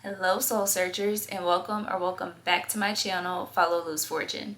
Hello soul searchers, and welcome back to my channel, Falolu's Fortune.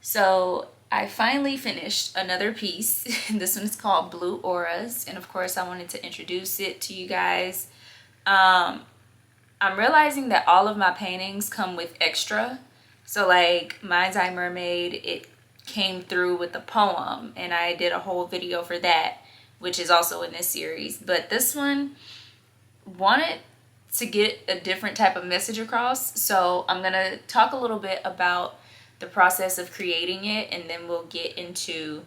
So I finally finished another piece. This one is called Blue Auras, and of course I wanted to introduce it to you guys. I'm realizing that all of my paintings come with extra. So like Mind's Eye Mermaid, it came through with a poem, and I did a whole video for that, which is also in this series. But this one wanted to get a different type of message across, so I'm gonna talk a little bit about the process of creating it, and then we'll get into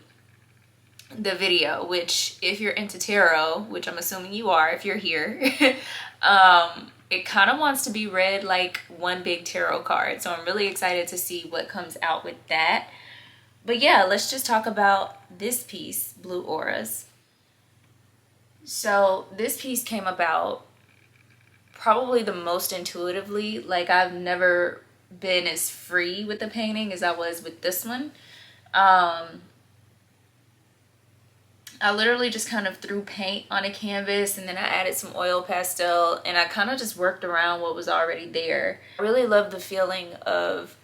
the video, which if you're into tarot, which I'm assuming you are if you're here, it kind of wants to be read like one big tarot card, so I'm really excited to see what comes out with that. But yeah, let's just talk about this piece, Blue Auras. So this piece came about probably the most intuitively. Like, I've never been as free with the painting as I was with this one. I literally just kind of threw paint on a canvas, and then I added some oil pastel, and I kind of just worked around what was already there. I really love the feeling of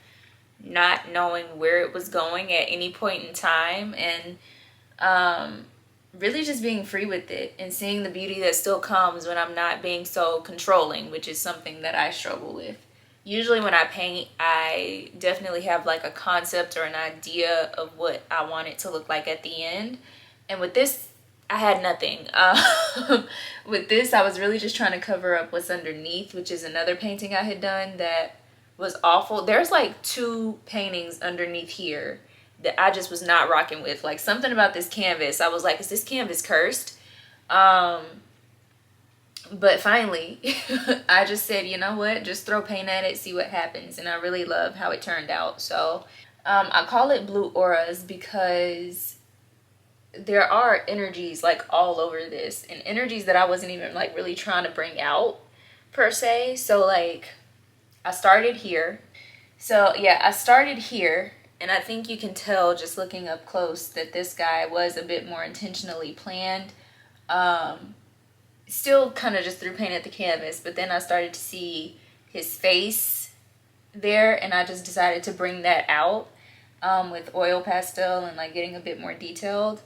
not knowing where it was going at any point in time, and really just being free with it and seeing the beauty that still comes when I'm not being so controlling, which is something that I struggle with. Usually when I paint, I definitely have like a concept or an idea of what I want it to look like at the end. And with this, I had nothing. With this, I was really just trying to cover up what's underneath, which is another painting I had done that was awful. There's like 2 paintings underneath here that I just was not rocking with. Like, something about this canvas, I was like, is this canvas cursed? But finally, I just said, you know what, just throw paint at it, see what happens. And I really love how it turned out. So I call it Blue Auras because there are energies like all over this, and energies that I wasn't even like really trying to bring out per se. So like, I started here. So yeah, I started here. And I think you can tell just looking up close that this guy was a bit more intentionally planned. Still kind of just threw paint at the canvas, but then I started to see his face there, and I just decided to bring that out with oil pastel and like getting a bit more detailed.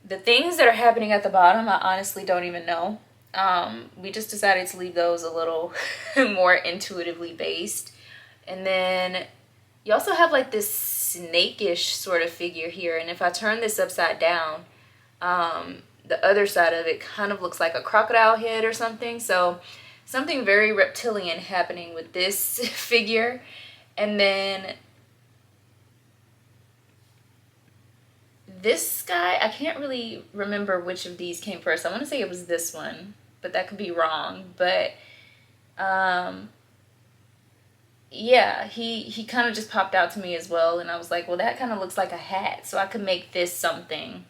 The things that are happening at the bottom, I honestly don't even know. We just decided to leave those a little more intuitively based. And then you also have like this snake-ish sort of figure here, and if I turn this upside down, the other side of it kind of looks like a crocodile head or something. So something very reptilian happening with this figure. And then this guy, I can't really remember which of these came first. I want to say it was this one, but that could be wrong. But yeah, he kind of just popped out to me as well, and I was like, well, that kind of looks like a hat, so I could make this something.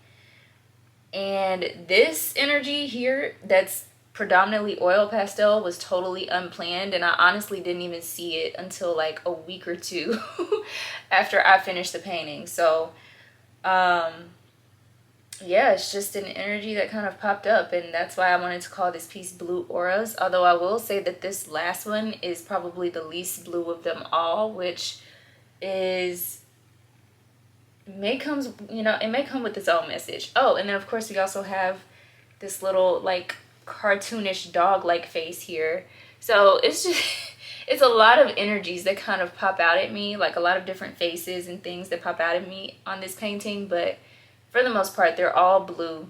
And this energy here that's predominantly oil pastel was totally unplanned, and I honestly didn't even see it until like a week or 2 after I finished the painting. So yeah, it's just an energy that kind of popped up, and that's why I wanted to call this piece Blue Auras. Although I will say that this last one is probably the least blue of them all, which is it may come with its own message. Oh, and then of course we also have this little like cartoonish dog-like face here. So it's just it's a lot of energies that kind of pop out at me, like a lot of different faces and things that pop out at me on this painting, but for the most part, they're all blue,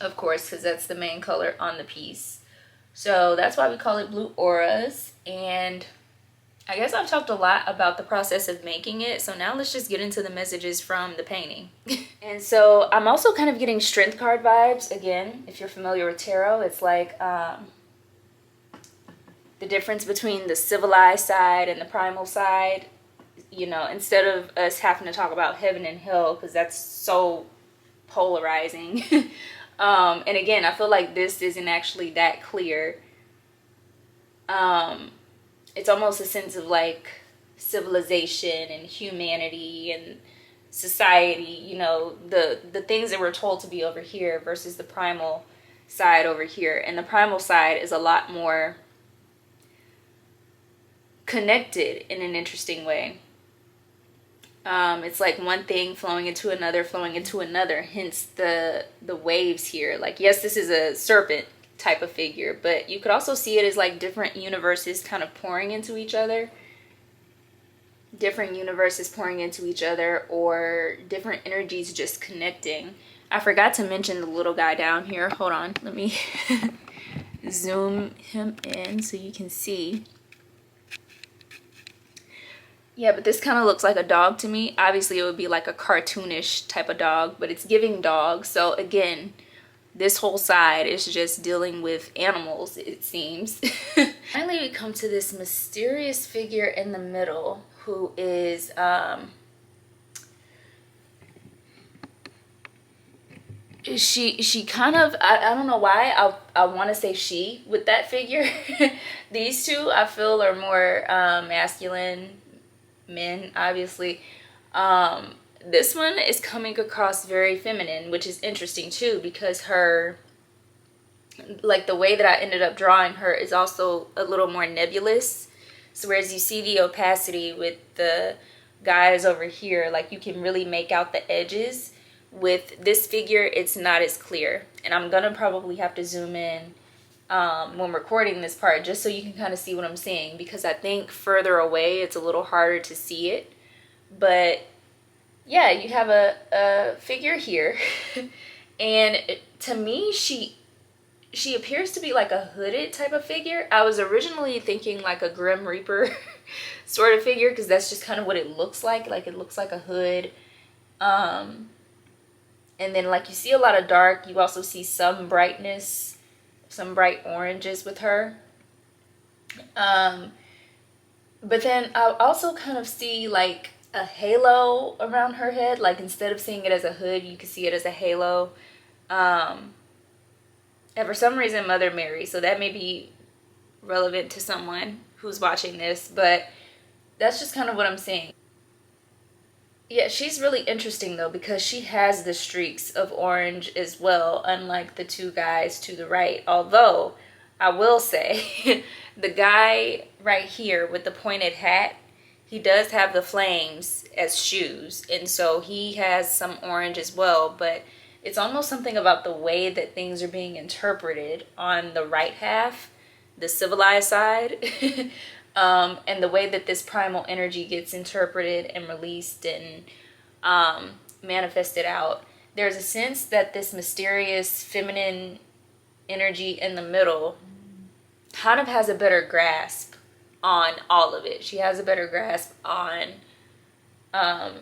of course, because that's the main color on the piece. So that's why we call it Blue Auras. And I guess I've talked a lot about the process of making it. So now let's just get into the messages from the painting. And so I'm also kind of getting strength card vibes. Again, if you're familiar with tarot, it's like the difference between the civilized side and the primal side. You know, instead of us having to talk about heaven and hell, because that's so polarizing. And again, I feel like this isn't actually that clear. It's almost a sense of like civilization and humanity and society, you know, the things that we're told to be over here versus the primal side over here. And the primal side is a lot more connected in an interesting way. It's like one thing flowing into another, hence the waves here. Like, yes, this is a serpent type of figure, but you could also see it as like different universes kind of pouring into each other. Or different energies just connecting. I forgot to mention the little guy down here. Hold on, let me zoom him in so you can see. Yeah, but this kind of looks like a dog to me. Obviously, it would be like a cartoonish type of dog, but it's giving dog. So again, this whole side is just dealing with animals, it seems. Finally, we come to this mysterious figure in the middle who is she kind of, I don't know why I want to say she with that figure. These two I feel are more masculine men, obviously. This one is coming across very feminine, which is interesting too, because her, like the way that I ended up drawing her is also a little more nebulous. So whereas you see the opacity with the guys over here, like you can really make out the edges. With this figure, it's not as clear. And I'm gonna probably have to zoom in when recording this part, just so you can kind of see what I'm seeing, because I think further away it's a little harder to see it. But yeah, you have a figure here. And to me, she appears to be like a hooded type of figure. I was originally thinking like a Grim Reaper sort of figure, because that's just kind of what it looks like. Like it looks like a hood. And then like you see a lot of dark. You also see some brightness, some bright oranges with her. But then I also kind of see like a halo around her head. Like instead of seeing it as a hood, you can see it as a halo. And for some reason, Mother Mary. So that may be relevant to someone who's watching this. But that's just kind of what I'm seeing. Yeah, she's really interesting though, because she has the streaks of orange as well, unlike the two guys to the right. Although, I will say, the guy right here with the pointed hat, he does have the flames as shoes. And so he has some orange as well, but it's almost something about the way that things are being interpreted on the right half, the civilized side. And the way that this primal energy gets interpreted and released and manifested out. There's a sense that this mysterious feminine energy in the middle kind of has a better grasp on all of it. She has a better grasp on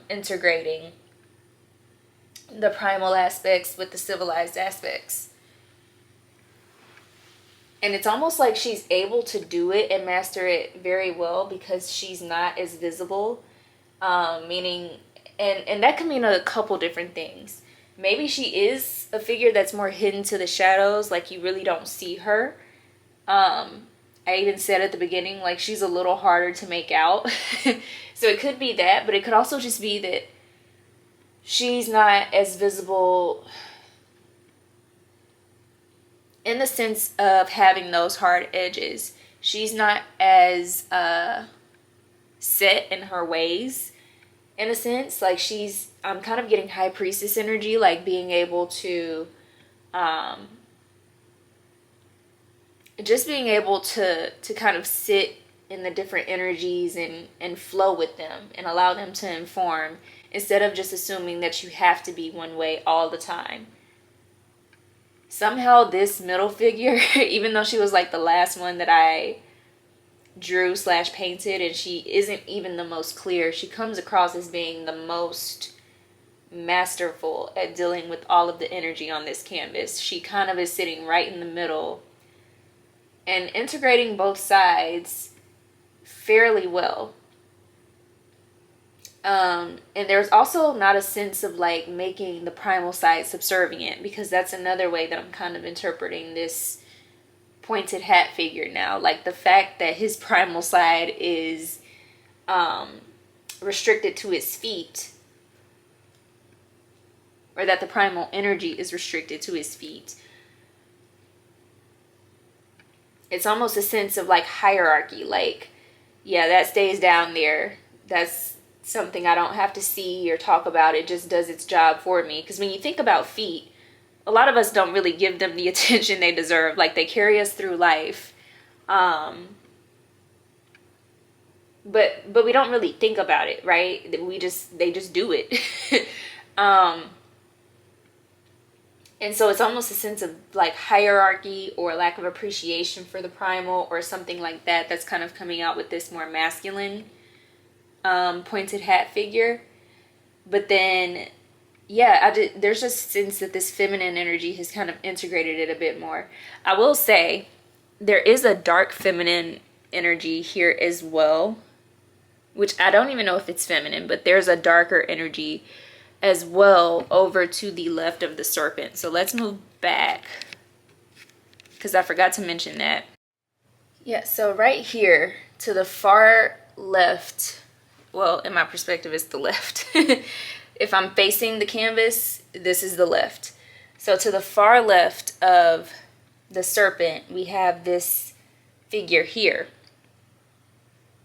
integrating the primal aspects with the civilized aspects. And it's almost like she's able to do it and master it very well because she's not as visible. Meaning, and that can mean a couple different things. Maybe she is a figure that's more hidden to the shadows, like you really don't see her. I even said at the beginning, like she's a little harder to make out. So it could be that, but it could also just be that she's not as visible in the sense of having those hard edges. She's not as set in her ways, in a sense. Like I'm kind of getting high priestess energy, like being able to just being able to kind of sit in the different energies and flow with them and allow them to inform, instead of just assuming that you have to be one way all the time. Somehow this middle figure, even though she was like the last one that I drew / painted, and she isn't even the most clear, she comes across as being the most masterful at dealing with all of the energy on this canvas. She kind of is sitting right in the middle and integrating both sides fairly well. And there's also not a sense of like making the primal side subservient, because that's another way that I'm kind of interpreting this pointed hat figure now. Like the fact that his primal side is restricted to his feet, or that the primal energy is restricted to his feet. It's almost a sense of like hierarchy, like yeah, that stays down there. That's something I don't have to see or talk about. It just does its job for me. Because when you think about feet, a lot of us don't really give them the attention they deserve. Like, they carry us through life. But we don't really think about it, right? They just do it. And so it's almost a sense of like hierarchy or lack of appreciation for the primal or something like that that's kind of coming out with this more masculine pointed hat figure. But then, yeah, there's just a sense that this feminine energy has kind of integrated it a bit more. I will say there is a dark feminine energy here as well, which I don't even know if it's feminine, but there's a darker energy as well over to the left of the serpent. So let's move back because I forgot to mention that. Yeah, so right here to the far left, well, in my perspective, it's the left. If I'm facing the canvas, this is the left. So to the far left of the serpent, we have this figure here,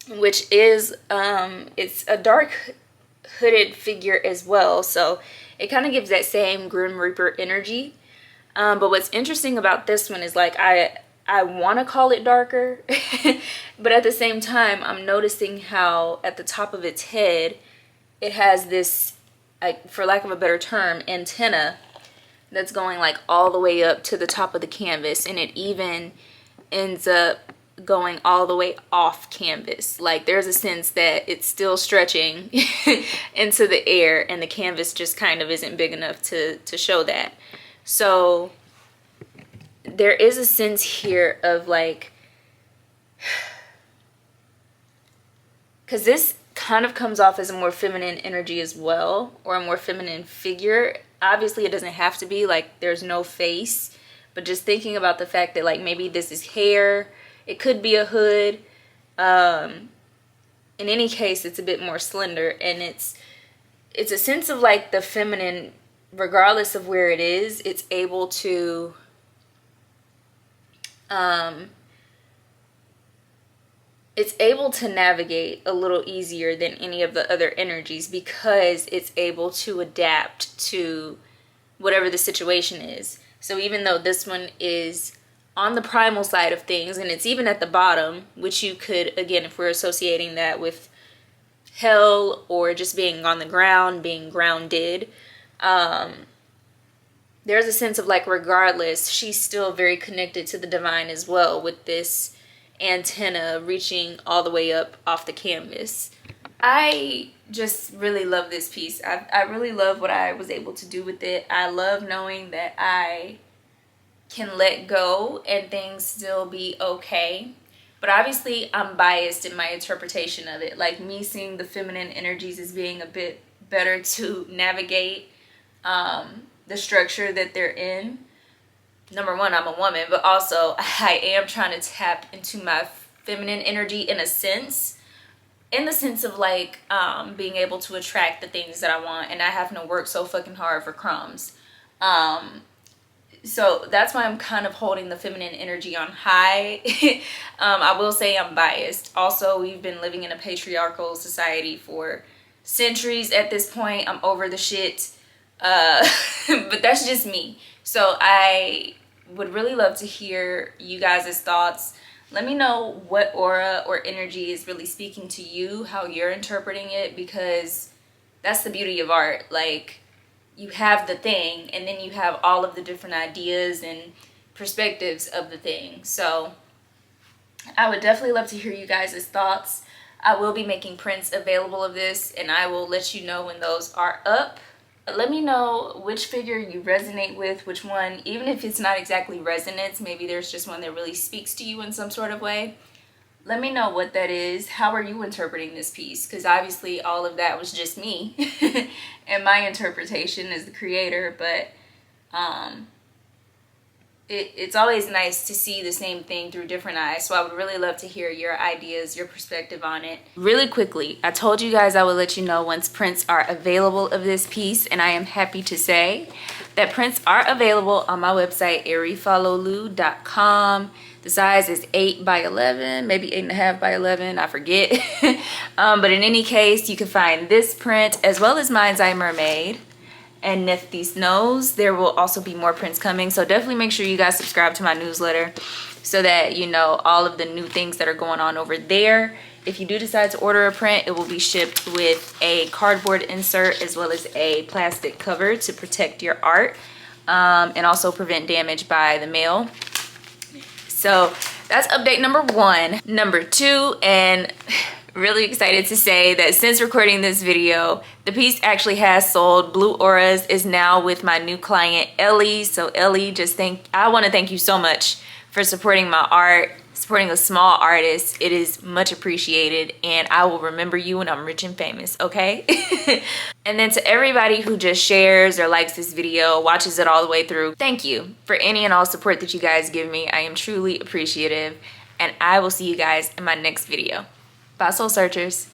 which is, it's a dark hooded figure as well. So it kind of gives that same Grim Reaper energy. But what's interesting about this one is like, I want to call it darker, but at the same time, I'm noticing how at the top of its head, it has this, like, for lack of a better term, antenna that's going like all the way up to the top of the canvas, and it even ends up going all the way off canvas. Like, there's a sense that it's still stretching into the air, and the canvas just kind of isn't big enough to show that. So there is a sense here of like, because this kind of comes off as a more feminine energy as well, or a more feminine figure. Obviously it doesn't have to be, like, there's no face, but just thinking about the fact that like maybe this is hair, it could be a hood. In any case, it's a bit more slender, and it's a sense of like the feminine, regardless of where it is, it's able to navigate a little easier than any of the other energies, because it's able to adapt to whatever the situation is. So even though this one is on the primal side of things, and it's even at the bottom, which you could, again, if we're associating that with hell or just being on the ground, being grounded, there's a sense of like, regardless, she's still very connected to the divine as well, with this antenna reaching all the way up off the canvas. I just really love this piece. I really love what I was able to do with it. I love knowing that I can let go and things still be okay. But obviously I'm biased in my interpretation of it. Like, me seeing the feminine energies as being a bit better to navigate the structure that they're in. Number one, I'm a woman, but also I am trying to tap into my feminine energy in the sense of like being able to attract the things that I want, and I having to work so fucking hard for crumbs. So that's why I'm kind of holding the feminine energy on high. I will say I'm biased. Also, we've been living in a patriarchal society for centuries at this point. I'm over the shit. But that's just me. So I would really love to hear you guys' thoughts. Let me know what aura or energy is really speaking to you, how you're interpreting it, because that's the beauty of art. Like, you have the thing, and then you have all of the different ideas and perspectives of the thing. So I would definitely love to hear you guys' thoughts. I will be making prints available of this, and I will let you know when those are up. Let me know which figure you resonate with, which one, even if it's not exactly resonance, maybe there's just one that really speaks to you in some sort of way. Let me know what that is. How are you interpreting this piece? Because obviously all of that was just me and my interpretation as the creator. But it's always nice to see the same thing through different eyes. So I would really love to hear your ideas, your perspective on it. Really quickly, I told you guys I would let you know once prints are available of this piece, and I am happy to say that prints are available on my website, Ari.Falolu.com. The size is 8 by 11, maybe 8.5 by 11, I forget. But in any case, you can find this print as well as Mind's Eye Mermaid and Nifty Snows. There will also be more prints coming, so definitely make sure you guys subscribe to my newsletter so that you know all of the new things that are going on over there. If you do decide to order a print, it will be shipped with a cardboard insert as well as a plastic cover to protect your art, and also prevent damage by the mail. So that's update number 1. Number 2, and really excited to say that since recording this video, the piece actually has sold. Blue Auras is now with my new client, Ellie. So Ellie, I want to thank you so much for supporting my art, supporting a small artist. It is much appreciated, and I will remember you when I'm rich and famous, okay? And then to everybody who just shares or likes this video, watches it all the way through, thank you for any and all support that you guys give me. I am truly appreciative, and I will see you guys in my next video. Bye, Soul Searchers.